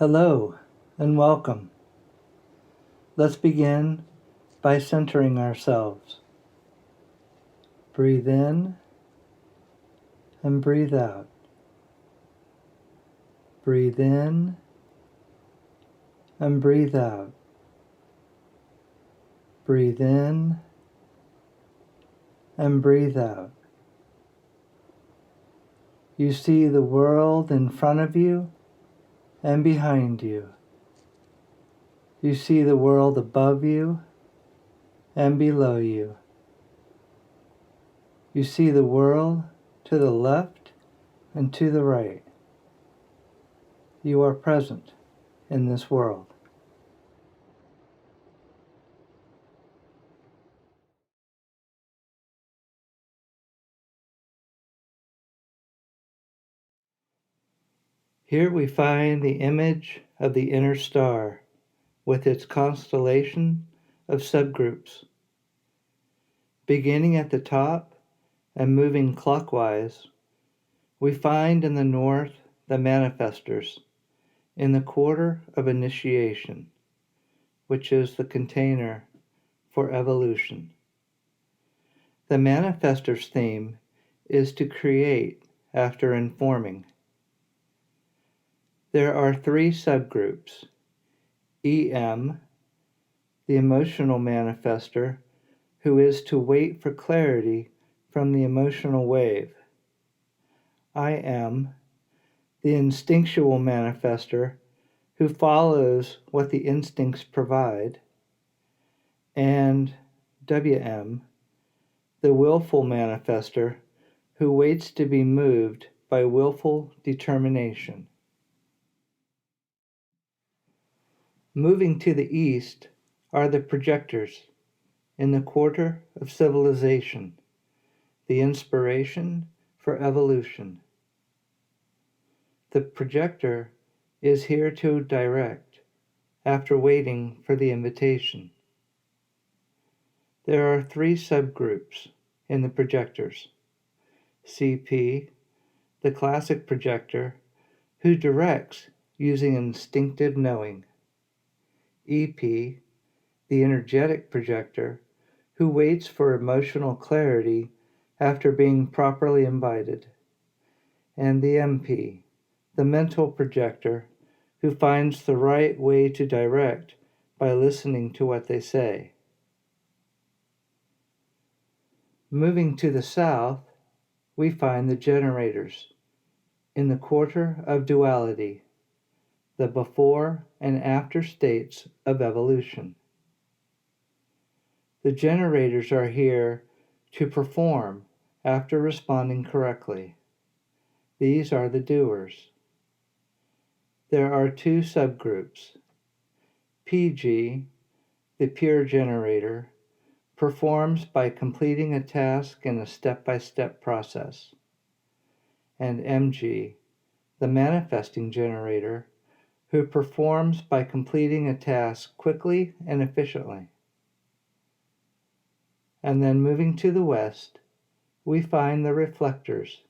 Hello and welcome. Let's begin by centering ourselves. Breathe in and breathe out. Breathe in and breathe out. Breathe in and breathe out. You see the world in front of you and behind you. You see the world above you and below you. You see the world to the left and to the right. You are present in this world. Here we find the image of the inner star with its constellation of subgroups. Beginning at the top and moving clockwise, we find in the north the manifestors in the quarter of initiation, which is the container for evolution. The manifestors' theme is to create after informing. There are three subgroups: EM, the emotional manifestor, who is to wait for clarity from the emotional wave. IM, the instinctual manifestor, who follows what the instincts provide. And WM, the willful manifestor, who waits to be moved by willful determination. Moving to the east are the projectors in the quarter of civilization, the inspiration for evolution. The projector is here to direct after waiting for the invitation. There are three subgroups in the projectors: CP, the classic projector, who directs using instinctive knowing; EP, the energetic projector, who waits for emotional clarity after being properly invited; and the MP, the mental projector, who finds the right way to direct by listening to what they say. Moving to the south, we find the generators in the quarter of duality, the before and after states of evolution. The generators are here to perform after responding correctly. These are the doers. There are two subgroups. PG, the pure generator, performs by completing a task in a step-by-step process. And MG, the manifesting generator, who performs by completing a task quickly and efficiently. And then moving to the west, we find the reflectors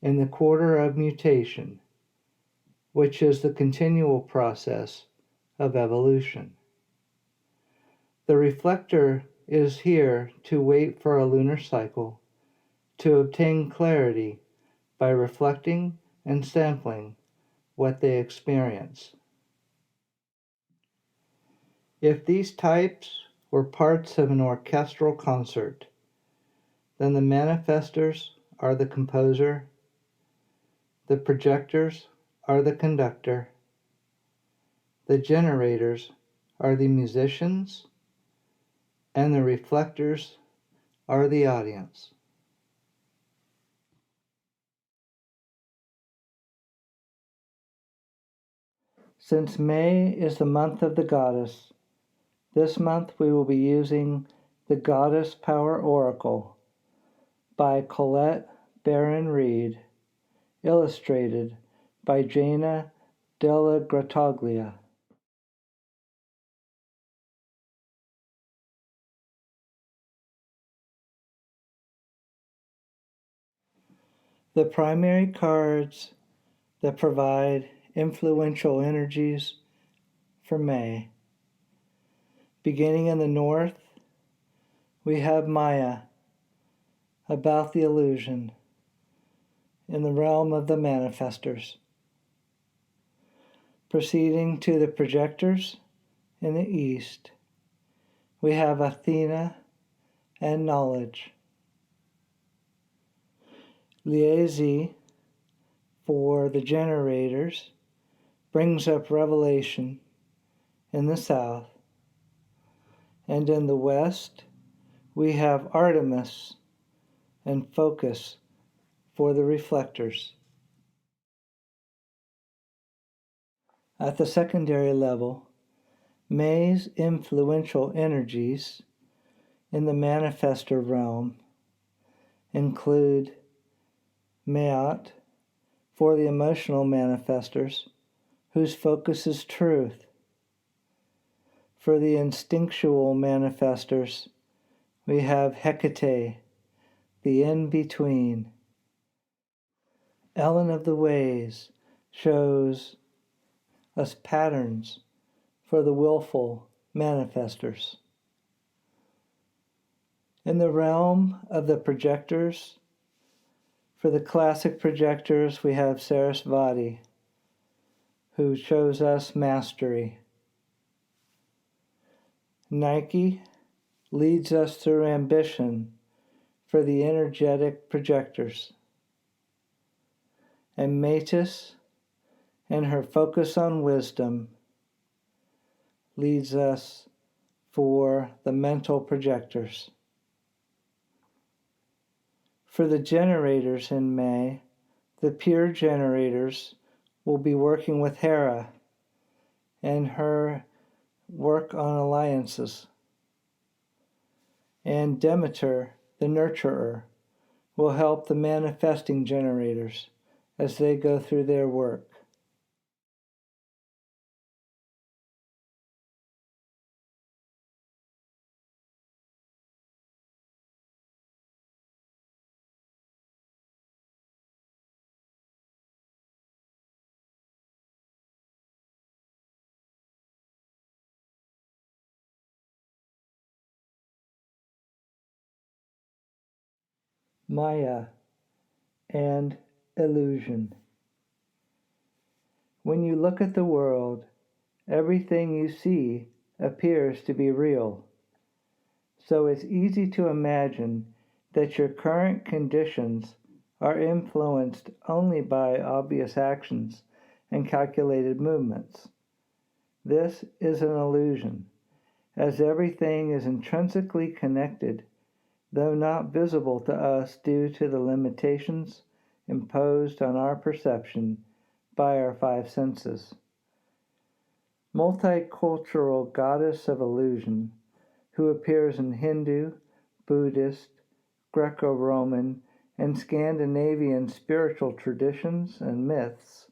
in the quarter of mutation, which is the continual process of evolution. The reflector is here to wait for a lunar cycle to obtain clarity by reflecting and sampling what they experience. If these types were parts of an orchestral concert, then the manifestors are the composer, the projectors are the conductor, the generators are the musicians, and the reflectors are the audience. Since May is the month of the goddess, this month we will be using the Goddess Power Oracle by Colette Baron-Reid, illustrated by Jaina Della Grataglia. The primary cards that provide influential energies for May. Beginning in the north, we have Maya, about the illusion, in the realm of the manifestors. Proceeding to the projectors in the east, we have Athena and knowledge. Liezi, for the generators, brings up revelation in the south. And in the west, we have Artemis and focus for the reflectors. At the secondary level, May's influential energies in the manifestor realm include Maat for the emotional manifestors, whose focus is truth. For the instinctual manifestors, we have Hecate, the in-between. Ellen of the Ways shows us patterns for the willful manifestors. In the realm of the projectors, for the classic projectors, we have Sarasvati, who shows us mastery. Nike leads us through ambition for the energetic projectors. And Metis, and her focus on wisdom, leads us for the mental projectors. For the generators in May, the pure generators will be working with Hera and her work on alliances. And Demeter, the nurturer, will help the manifesting generators as they go through their work. Maya and illusion. When you look at the world, everything you see appears to be real. So it's easy to imagine that your current conditions are influenced only by obvious actions and calculated movements. This is an illusion, as everything is intrinsically connected, though not visible to us due to the limitations imposed on our perception by our five senses. Multicultural goddess of illusion, who appears in Hindu, Buddhist, Greco-Roman, and Scandinavian spiritual traditions and myths,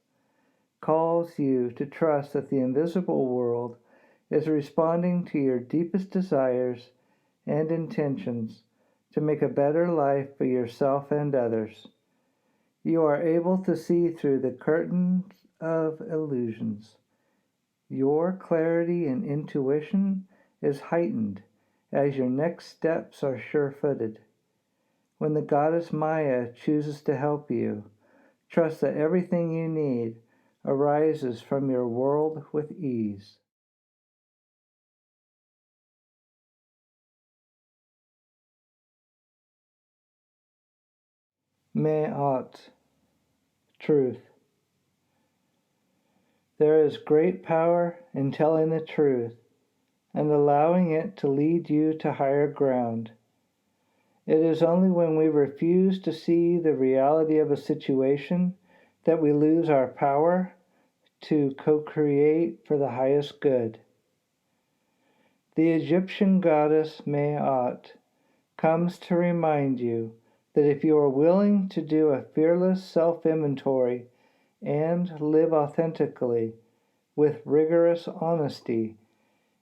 calls you to trust that the invisible world is responding to your deepest desires and intentions to make a better life for yourself and others. You are able to see through the curtains of illusions. Your clarity and intuition is heightened as your next steps are sure-footed. When the goddess Maya chooses to help you, trust that everything you need arises from your world with ease. Me'at, truth. There is great power in telling the truth and allowing it to lead you to higher ground. It is only when we refuse to see the reality of a situation that we lose our power to co-create for the highest good. The Egyptian goddess Me'at comes to remind you that if you are willing to do a fearless self-inventory and live authentically with rigorous honesty,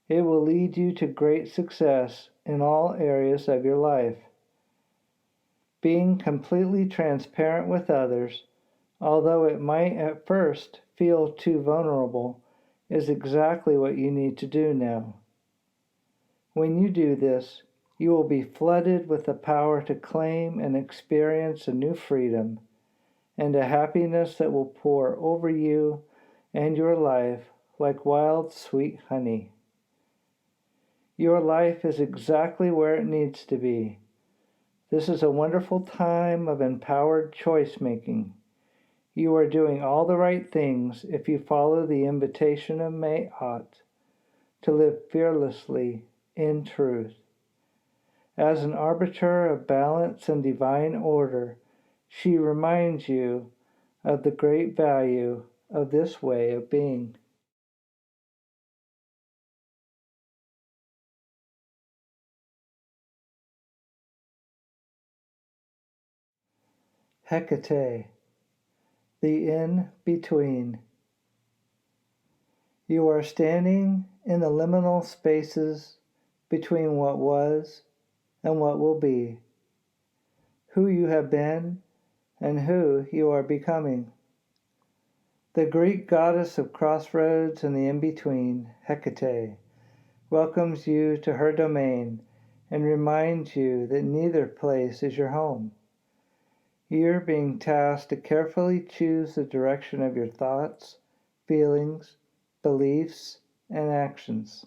it will lead you to great success in all areas of your life. Being completely transparent with others although it might at first feel too vulnerable, is exactly what you need to do now. When you do this, you will be flooded with the power to claim and experience a new freedom and a happiness that will pour over you and your life like wild, sweet honey. Your life is exactly where it needs to be. This is a wonderful time of empowered choice making. You are doing all the right things if you follow the invitation of Mayat to live fearlessly in truth. As an arbiter of balance and divine order, she reminds you of the great value of this way of being. Hecate, the in-between. You are standing in the liminal spaces between what was and what will be, who you have been and who you are becoming. The Greek goddess of crossroads and the in-between, Hecate, welcomes you to her domain and reminds you that neither place is your home. You're being tasked to carefully choose the direction of your thoughts, feelings, beliefs, and actions.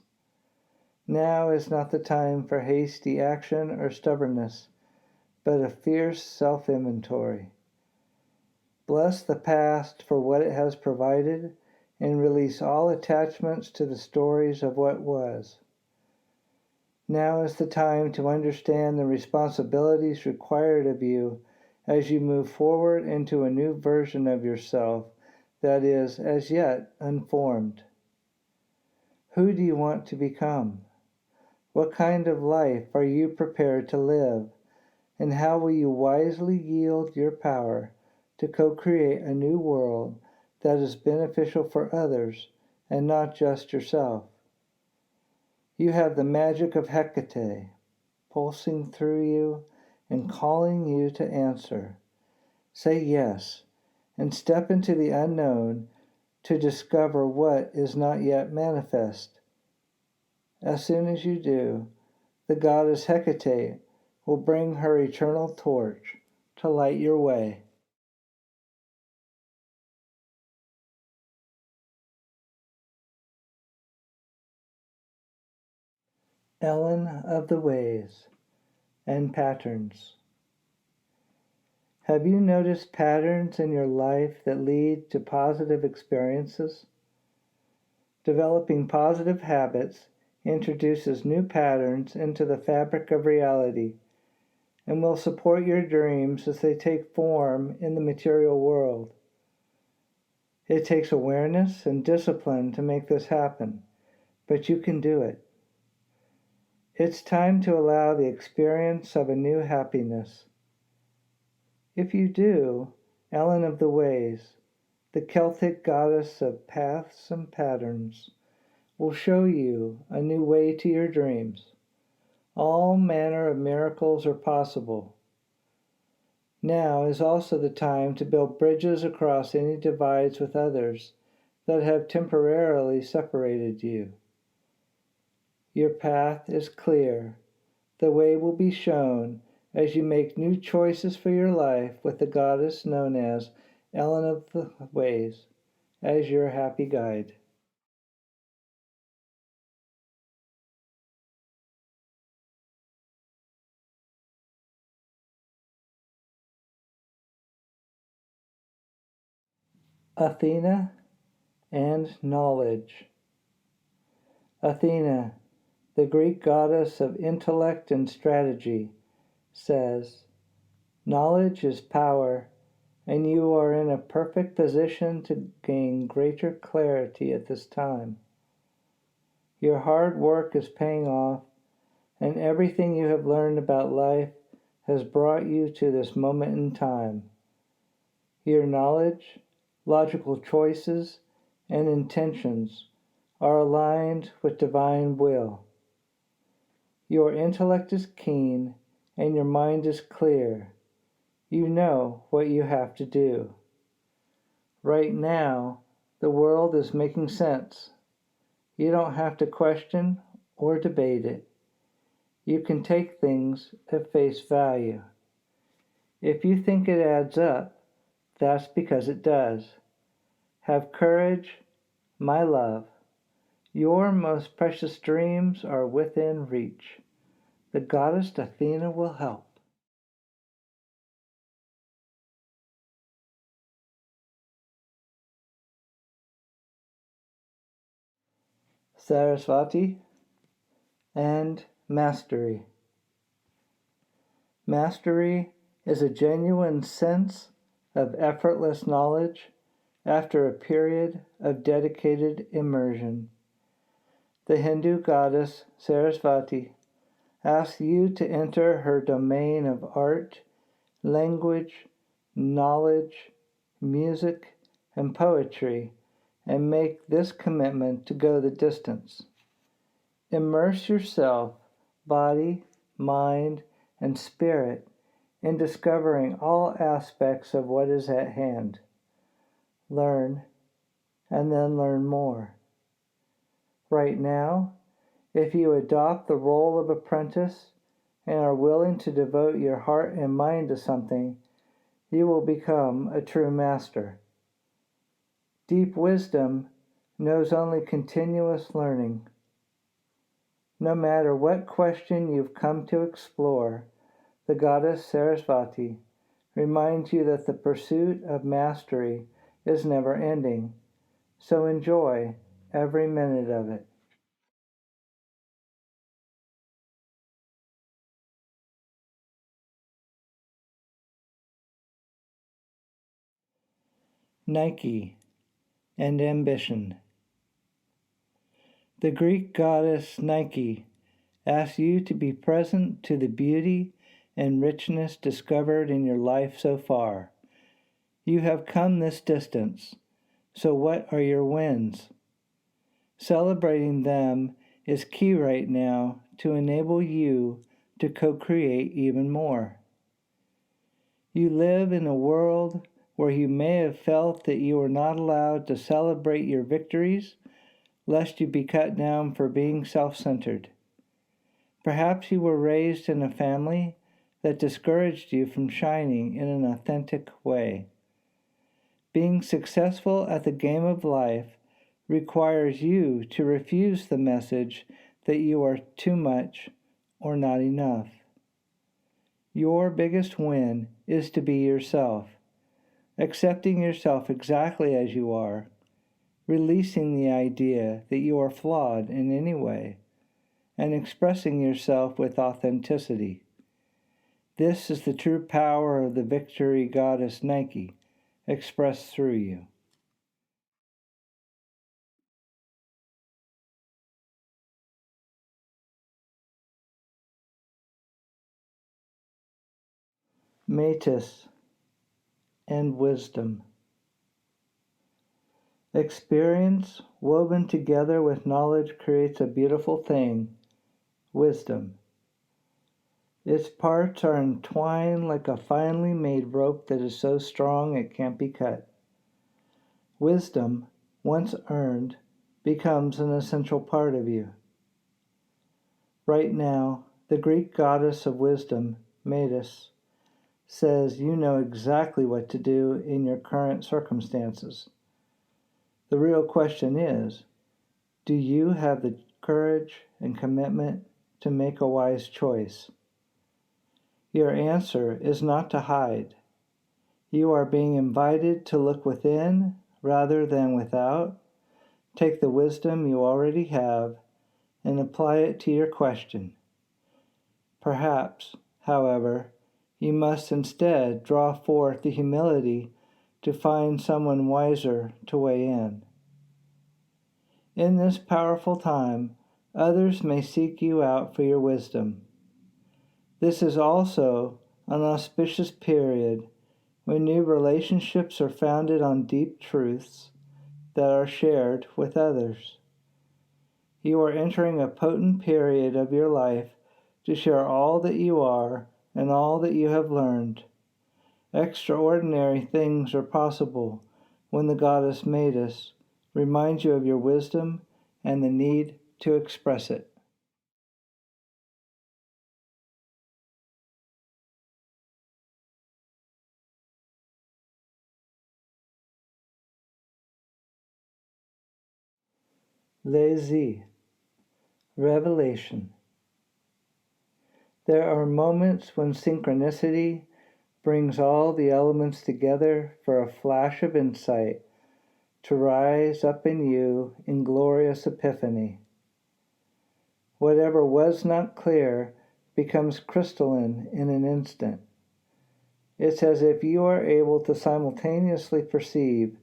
Now is not the time for hasty action or stubbornness, but a fierce self-inventory. Bless the past for what it has provided and release all attachments to the stories of what was. Now is the time to understand the responsibilities required of you as you move forward into a new version of yourself that is as yet unformed. Who do you want to become? What kind of life are you prepared to live? And how will you wisely yield your power to co-create a new world that is beneficial for others and not just yourself? You have the magic of Hecate pulsing through you and calling you to answer. Say yes and step into the unknown to discover what is not yet manifest. As soon as you do, the goddess Hecate will bring her eternal torch to light your way. Ellen of the Ways and Patterns. Have you noticed patterns in your life that lead to positive experiences? Developing positive habits introduces new patterns into the fabric of reality and will support your dreams as they take form in the material world. It takes awareness and discipline to make this happen, but you can do it. It's time to allow the experience of a new happiness. If you do, Ellen of the Ways, the Celtic goddess of paths and patterns, will show you a new way to your dreams. All manner of miracles are possible. Now is also the time to build bridges across any divides with others that have temporarily separated you. Your path is clear. The way will be shown as you make new choices for your life with the goddess known as Ellen of the Ways as your happy guide. Athena and Knowledge. Athena, the Greek goddess of intellect and strategy, says, "Knowledge is power, and you are in a perfect position to gain greater clarity at this time. Your hard work is paying off, and everything you have learned about life has brought you to this moment in time. Your knowledge, logical choices, and intentions are aligned with divine will. Your intellect is keen, and your mind is clear. You know what you have to do. Right now, the world is making sense. You don't have to question or debate it. You can take things at face value. If you think it adds up, that's because it does. Have courage, my love. Your most precious dreams are within reach. The goddess Athena will help. Sarasvati and Mastery. Mastery is a genuine sense of effortless knowledge after a period of dedicated immersion. The Hindu goddess Sarasvati asks you to enter her domain of art, language, knowledge, music, and poetry, and make this commitment to go the distance. Immerse yourself, body, mind, and spirit, in discovering all aspects of what is at hand. Learn, and then learn more. Right now, if you adopt the role of apprentice and are willing to devote your heart and mind to something, you will become a true master. Deep wisdom knows only continuous learning. No matter what question you've come to explore, the goddess Sarasvati reminds you that the pursuit of mastery is never ending, so enjoy every minute of it. Nike and Ambition. The Greek goddess Nike asks you to be present to the beauty and richness discovered in your life so far. You have come this distance, so what are your wins? Celebrating them is key right now to enable you to co-create even more. You live in a world where you may have felt that you were not allowed to celebrate your victories, lest you be cut down for being self-centered. Perhaps you were raised in a family that discouraged you from shining in an authentic way. Being successful at the game of life requires you to refuse the message that you are too much or not enough. Your biggest win is to be yourself, accepting yourself exactly as you are, releasing the idea that you are flawed in any way, and expressing yourself with authenticity. This is the true power of the victory goddess Nike, expressed through you. Metis and Wisdom. Experience woven together with knowledge creates a beautiful thing, wisdom. Its parts are entwined like a finely made rope that is so strong it can't be cut. Wisdom, once earned, becomes an essential part of you. Right now, the Greek goddess of wisdom, Metis, says you know exactly what to do in your current circumstances. The real question is, do you have the courage and commitment to make a wise choice? Your answer is not to hide. You are being invited to look within rather than without. Take the wisdom you already have and apply it to your question. Perhaps, however, you must instead draw forth the humility to find someone wiser to weigh in. In this powerful time, others may seek you out for your wisdom. This is also an auspicious period when new relationships are founded on deep truths that are shared with others. You are entering a potent period of your life to share all that you are and all that you have learned. Extraordinary things are possible when the goddess made us, reminds you of your wisdom and the need to express it. Lazy, revelation. There are moments when synchronicity brings all the elements together for a flash of insight to rise up in you in glorious epiphany. Whatever was not clear becomes crystalline in an instant. It's as if you are able to simultaneously perceive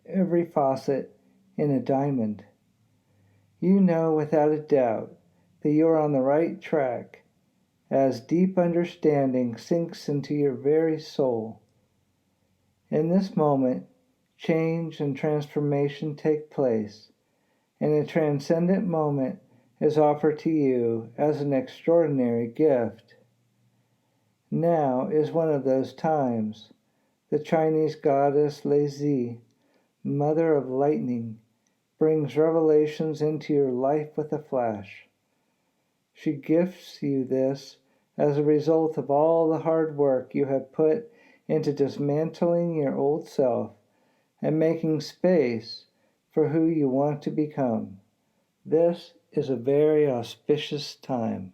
every facet in a diamond. You know without a doubt that you are on the right track as deep understanding sinks into your very soul. In this moment, change and transformation take place, and a transcendent moment is offered to you as an extraordinary gift. Now is one of those times. The Chinese goddess Lazi, mother of lightning, brings revelations into your life with a flash. She gifts you this as a result of all the hard work you have put into dismantling your old self and making space for who you want to become. This is a very auspicious time.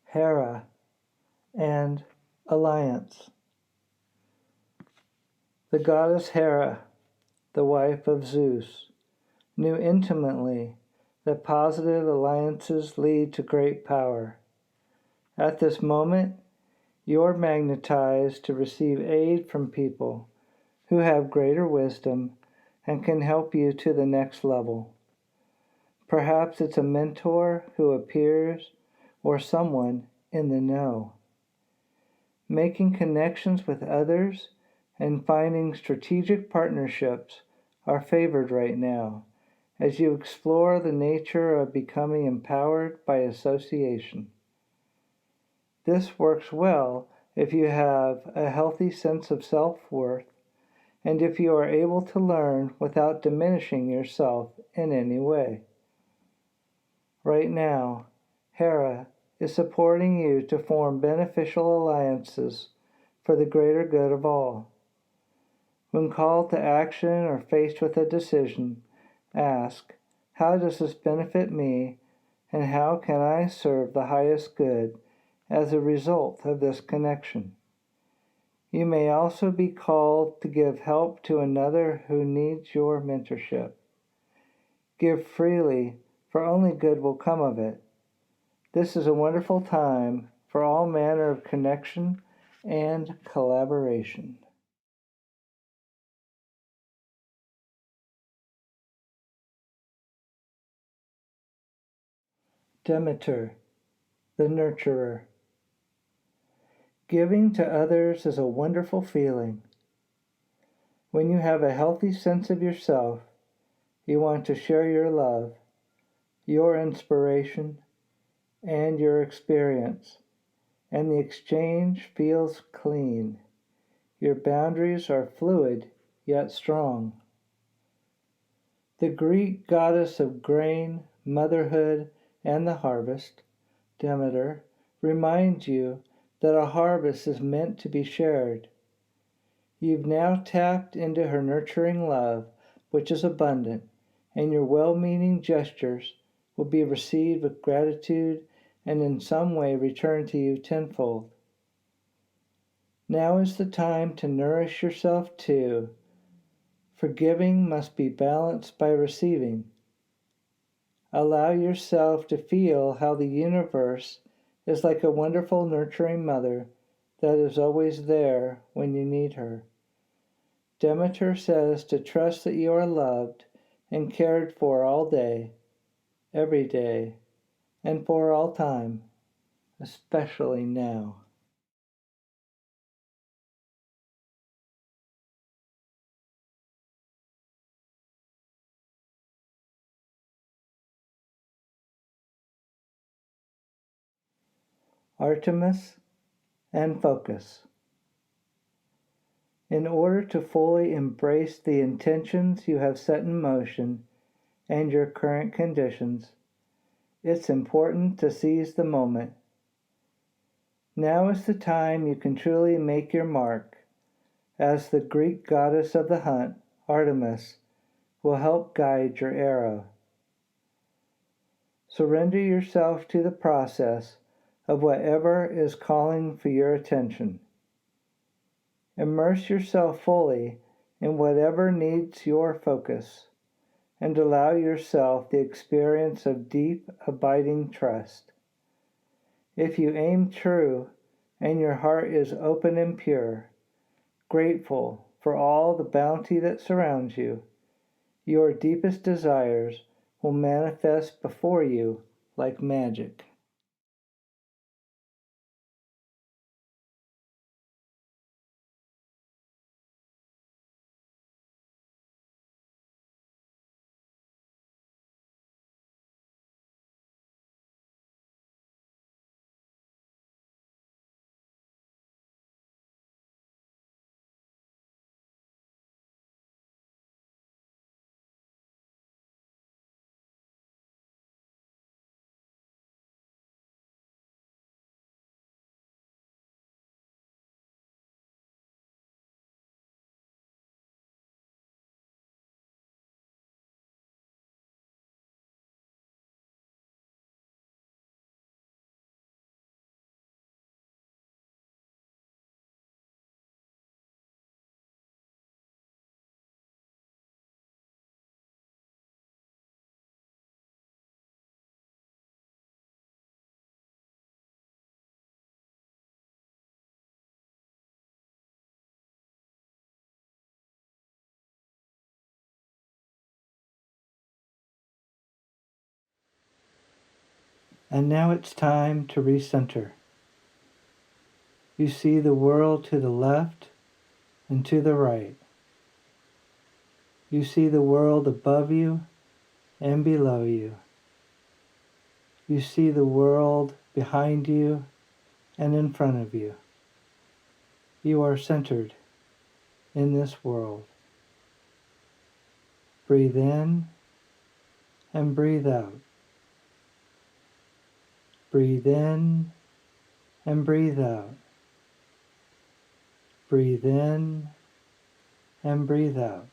Hera and alliance. The goddess Hera, the wife of Zeus, knew intimately that positive alliances lead to great power. At this moment, you're magnetized to receive aid from people who have greater wisdom and can help you to the next level. Perhaps it's a mentor who appears or someone in the know. Making connections with others and finding strategic partnerships are favored right now as you explore the nature of becoming empowered by association. This works well if you have a healthy sense of self-worth and if you are able to learn without diminishing yourself in any way. Right now, Hera is supporting you to form beneficial alliances for the greater good of all. When called to action or faced with a decision, ask, how does this benefit me, and how can I serve the highest good as a result of this connection? You may also be called to give help to another who needs your mentorship. Give freely, for only good will come of it. This is a wonderful time for all manner of connection and collaboration. Demeter, the nurturer. Giving to others is a wonderful feeling. When you have a healthy sense of yourself, you want to share your love, your inspiration, and your experience, and the exchange feels clean. Your boundaries are fluid yet strong. The Greek goddess of grain, motherhood, and the harvest, Demeter, reminds you that a harvest is meant to be shared. You've now tapped into her nurturing love, which is abundant, and your well-meaning gestures will be received with gratitude and in some way returned to you tenfold. Now is the time to nourish yourself too, for giving must be balanced by receiving. Allow yourself to feel how the universe is like a wonderful nurturing mother that is always there when you need her. Demeter says to trust that you are loved and cared for all day, every day, and for all time, especially now. Artemis, and focus. In order to fully embrace the intentions you have set in motion and your current conditions, it's important to seize the moment. Now is the time you can truly make your mark, as the Greek goddess of the hunt, Artemis, will help guide your arrow. Surrender yourself to the process of whatever is calling for your attention. Immerse yourself fully in whatever needs your focus, and allow yourself the experience of deep, abiding trust. If you aim true and your heart is open and pure, grateful for all the bounty that surrounds you, your deepest desires will manifest before you like magic. And now it's time to recenter. You see the world to the left and to the right. You see the world above you and below you. You see the world behind you and in front of you. You are centered in this world. Breathe in and breathe out. Breathe in and breathe out. Breathe in and breathe out.